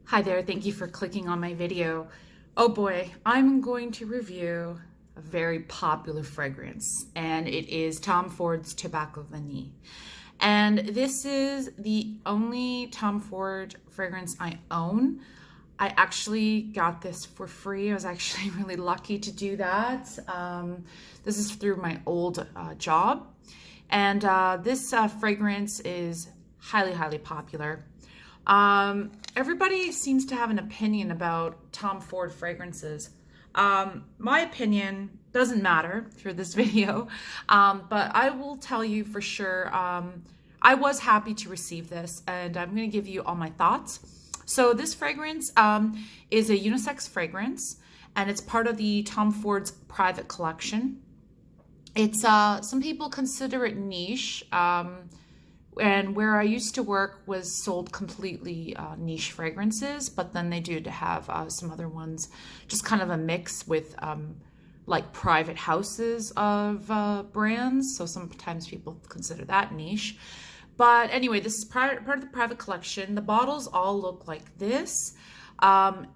Hi there, thank you for clicking on my video. Oh boy, I'm going to review a very popular fragrance, and it is Tom Ford's Tobacco Vanille. And this is the only Tom Ford fragrance I own. I actually got this for free. I was actually really lucky to do that. This is through my old job. And this fragrance is highly popular. Everybody seems to have an opinion about Tom Ford fragrances. My opinion doesn't matter for this video, but I will tell you for sure, I was happy to receive this, and I'm going to give you all my thoughts. So this fragrance is a unisex fragrance, and it's part of the Tom Ford's private collection. It's some people consider it niche. And where I used to work was sold completely niche fragrances, but then they do have some other ones, just kind of a mix with like private houses of brands. So sometimes people consider that niche. But anyway, this is part of the private collection. The bottles all look like this, and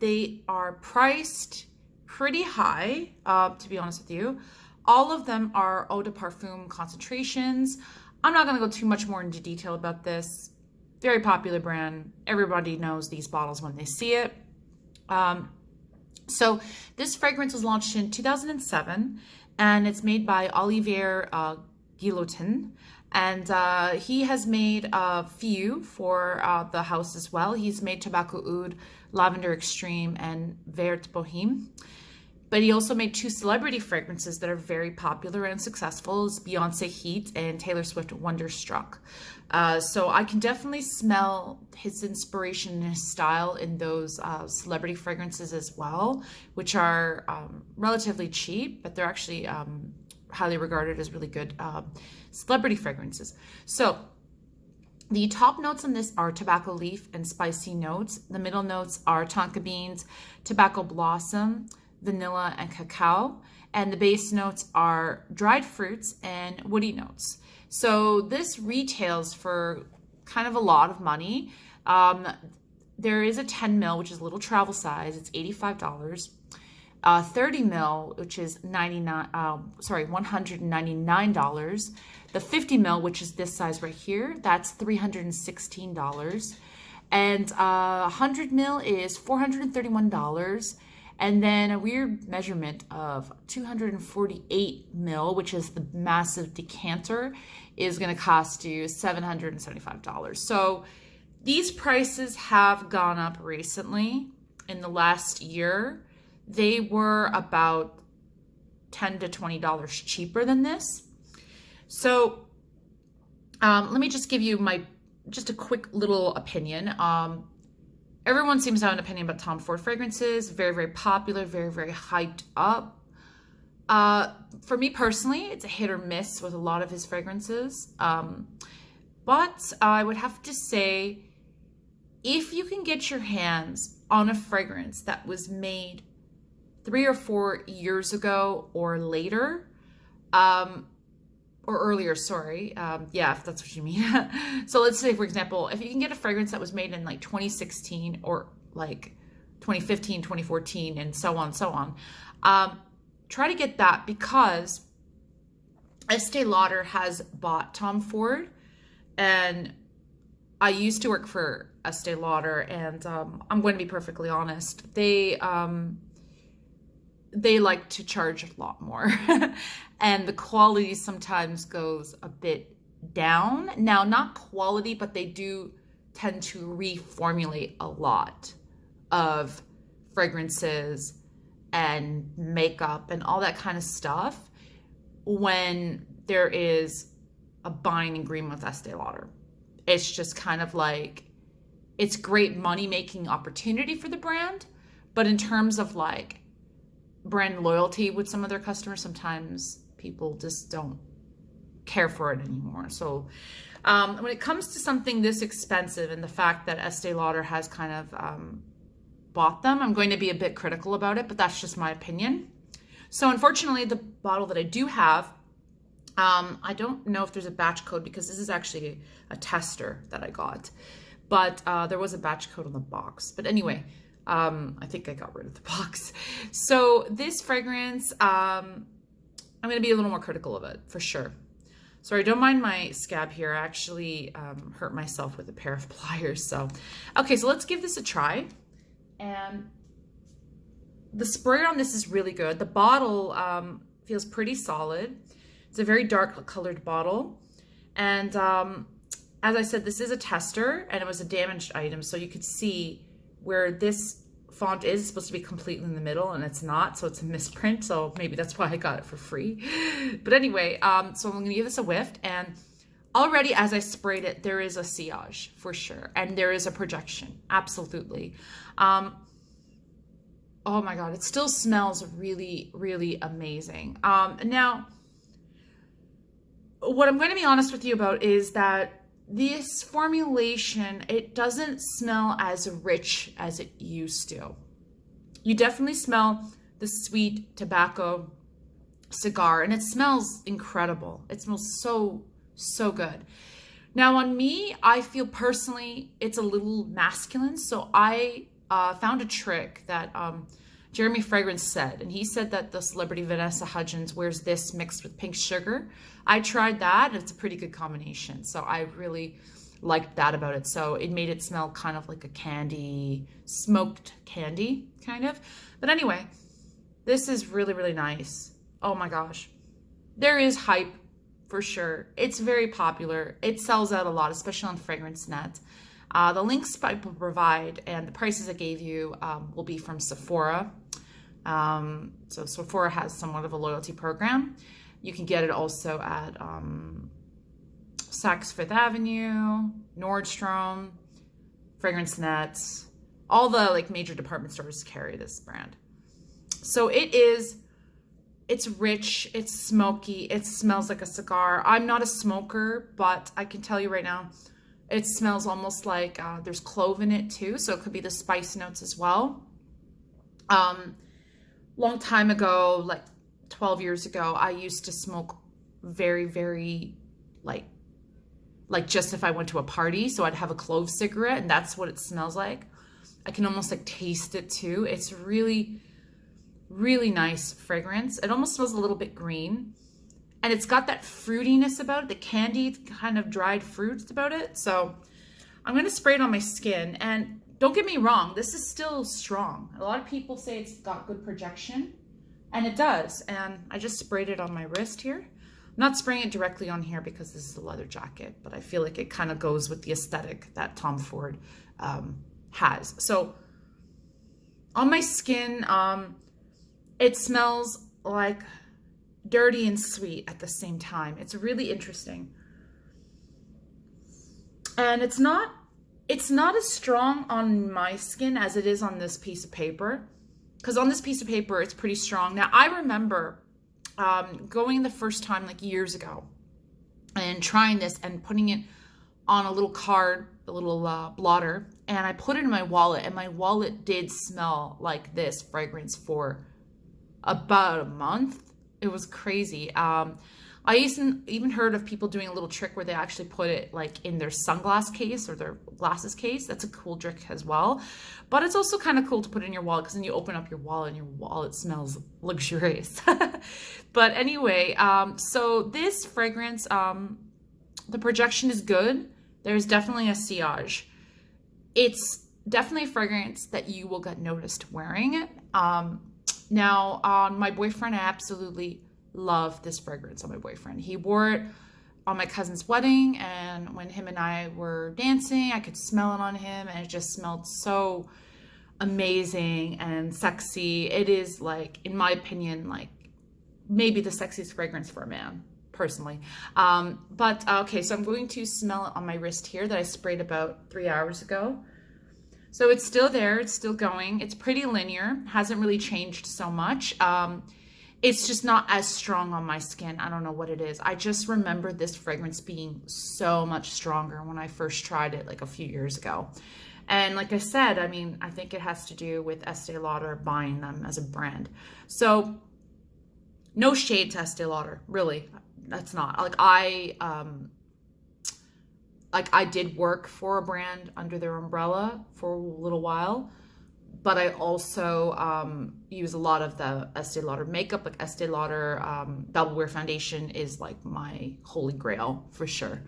they are priced pretty high, to be honest with you. All of them are eau de parfum concentrations. I'm not going to go too much more into detail about this. Very popular brand. Everybody knows these bottles when they see it. So this fragrance was launched in 2007, and it's made by Olivier Guillotin. And he has made a few for the house as well. He's made Tobacco Oud, Lavender Extreme, and Vert Bohème. But he also made two celebrity fragrances that are very popular and successful, is Beyonce Heat and Taylor Swift Wonderstruck. So I can definitely smell his inspiration and his style in those celebrity fragrances as well, which are relatively cheap, but they're actually highly regarded as really good celebrity fragrances. So the top notes on this are tobacco leaf and spicy notes. The middle notes are tonka beans, tobacco blossom, vanilla, and cacao. And the base notes are dried fruits and woody notes. So this retails for kind of a lot of money. There is a 10 ml, which is a little travel size. It's $85. 30 ml, which is $199. The 50 ml, which is this size right here, that's $316. And 100 ml is $431. And then a weird measurement of 248 ml, which is the massive decanter, is going to cost you $775. So these prices have gone up recently. In the last year, they were about $10 to $20 cheaper than this. So let me just give you just a quick little opinion. Everyone seems to have an opinion about Tom Ford fragrances. Very popular, very hyped up. For me personally, it's a hit or miss with a lot of his fragrances. But I would have to say, if you can get your hands on a fragrance that was made 3 or 4 years ago or later, or earlier, sorry. Yeah, if that's what you mean. So let's say, for example, if you can get a fragrance that was made in like 2016 or like 2015, 2014, and so on, try to get that, because Estee Lauder has bought Tom Ford, and I used to work for Estee Lauder, and I'm going to be perfectly honest, they like to charge a lot more and the quality sometimes goes a bit down. Now, not quality, but they do tend to reformulate a lot of fragrances and makeup and all that kind of stuff when there is a buying agreement with Estee Lauder. It's just kind of like, it's great money-making opportunity for the brand, but in terms of like brand loyalty with some of their customers, sometimes people just don't care for it anymore. So when it comes to something this expensive and the fact that Estee Lauder has kind of bought them, I'm going to be a bit critical about it, but that's just my opinion. So unfortunately, the bottle that I do have, I don't know if there's a batch code, because this is actually a tester that I got. but there was a batch code on the box. But anyway, I think I got rid of the box. So this fragrance, I'm going to be a little more critical of it for sure. Sorry, don't mind my scab here. I actually hurt myself with a pair of pliers. So, okay, so let's give this a try. And the spray on this is really good. The bottle feels pretty solid. It's a very dark colored bottle. And as I said, this is a tester and it was a damaged item. So you could see where this font is supposed to be completely in the middle and it's not, so it's a misprint. So maybe that's why I got it for free. But anyway, so I'm gonna give this a whiff, and already as I sprayed it, there is a sillage for sure. And there is a projection, absolutely. Oh my God, it still smells really, really amazing. Now, what I'm going to be honest with you about is that this formulation, it doesn't smell as rich as it used to. You definitely smell the sweet tobacco cigar, and it smells incredible. It smells so, so good. Now on me, I feel personally it's a little masculine. So I found a trick that Jeremy Fragrance said, and he said that the celebrity Vanessa Hudgens wears this mixed with pink sugar. I tried that, and it's a pretty good combination. So I really liked that about it. So it made it smell kind of like a candy, smoked candy, kind of. But anyway, this is really, really nice. Oh my gosh. There is hype for sure. It's very popular. It sells out a lot, especially on FragranceNet. The links I will provide and the prices I gave you will be from Sephora. So Sephora has somewhat of a loyalty program. You can get it also at Saks Fifth Avenue, Nordstrom, FragranceNet. All the like major department stores carry this brand. So it's rich, it's smoky, it smells like a cigar. I'm not a smoker, but I can tell you right now, it smells almost like there's clove in it too. So it could be the spice notes as well. Long time ago, like 12 years ago, I used to smoke very, very like just if I went to a party. So I'd have a clove cigarette, and that's what it smells like. I can almost like taste it too. It's really, really nice fragrance. It almost smells a little bit green. And it's got that fruitiness about it, the candied kind of dried fruits about it. So I'm going to spray it on my skin. And don't get me wrong, this is still strong. A lot of people say it's got good projection, and it does. And I just sprayed it on my wrist here. I'm not spraying it directly on here because this is a leather jacket, but I feel like it kind of goes with the aesthetic that Tom Ford has. So on my skin, it smells like dirty and sweet at the same time. It's really interesting. And it's not as strong on my skin as it is on this piece of paper. Because on this piece of paper, it's pretty strong. Now, I remember going the first time like years ago and trying this and putting it on a little card, a little blotter, and I put it in my wallet, and my wallet did smell like this fragrance for about a month. It was crazy. I even heard of people doing a little trick where they actually put it like in their sunglass case or their glasses case. That's a cool trick as well. But it's also kind of cool to put it in your wallet, because then you open up your wallet and your wallet smells luxurious. But anyway, so this fragrance, the projection is good. There's definitely a sillage. It's definitely a fragrance that you will get noticed wearing it. Now, on my boyfriend, I absolutely love this fragrance on my boyfriend. He wore it on my cousin's wedding, and when him and I were dancing, I could smell it on him, and it just smelled so amazing and sexy. It is, like, in my opinion, like maybe the sexiest fragrance for a man, personally. Okay, so I'm going to smell it on my wrist here that I sprayed about 3 hours ago. So it's still there, it's still going. It's pretty linear, hasn't really changed so much. It's just not as strong on my skin. I don't know what it is. I just remember this fragrance being so much stronger when I first tried it like a few years ago. And like I said, I mean, I think it has to do with Estee Lauder buying them as a brand. So no shade to Estee Lauder, really. That's not. Like like I did work for a brand under their umbrella for a little while, but I also use a lot of the Estee Lauder makeup. Like Estee Lauder Double Wear Foundation is like my holy grail for sure.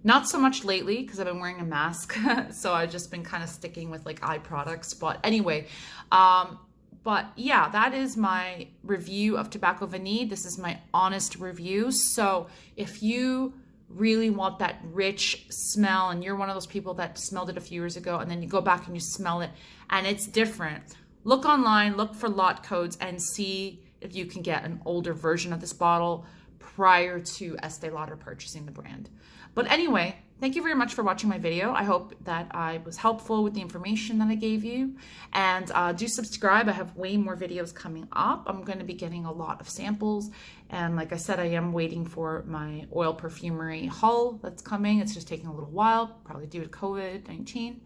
Not so much lately because I've been wearing a mask, so I've just been kind of sticking with like eye products. But anyway, but yeah, that is my review of Tobacco Vanille. This is my honest review. So if you really want that rich smell and you're one of those people that smelled it a few years ago and then you go back and you smell it and it's different, look online, look for lot codes and see if you can get an older version of this bottle prior to Estee Lauder purchasing the brand. But anyway, thank you very much for watching my video. I hope that I was helpful with the information that I gave you. And do subscribe. I have way more videos coming up. I'm going to be getting a lot of samples. And like I said, I am waiting for my oil perfumery haul that's coming. It's just taking a little while, probably due to COVID-19.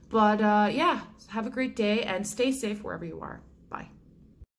But yeah, have a great day and stay safe wherever you are. Bye.